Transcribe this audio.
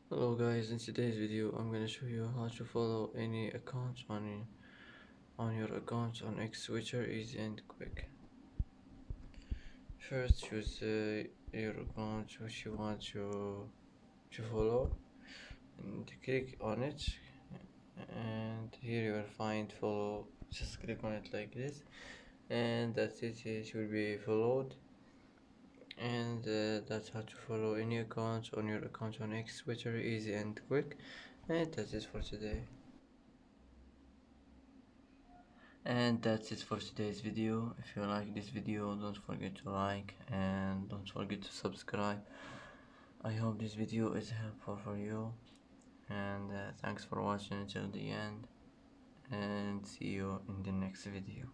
Hello guys, in today's video I'm gonna show you how to follow any account on your account on X Switcher easy and quick. First choose your account which you want to follow and click on it, and here you will find follow. Just click on it like this and that's it. It will be followed, and that's how to follow any account on your account on X Switcher easy and quick. And that's it for today. And that's it for today's video. If you like this video, don't forget to like and don't forget to subscribe. I hope this video is helpful for you, and thanks for watching until the end, and see you in the next video.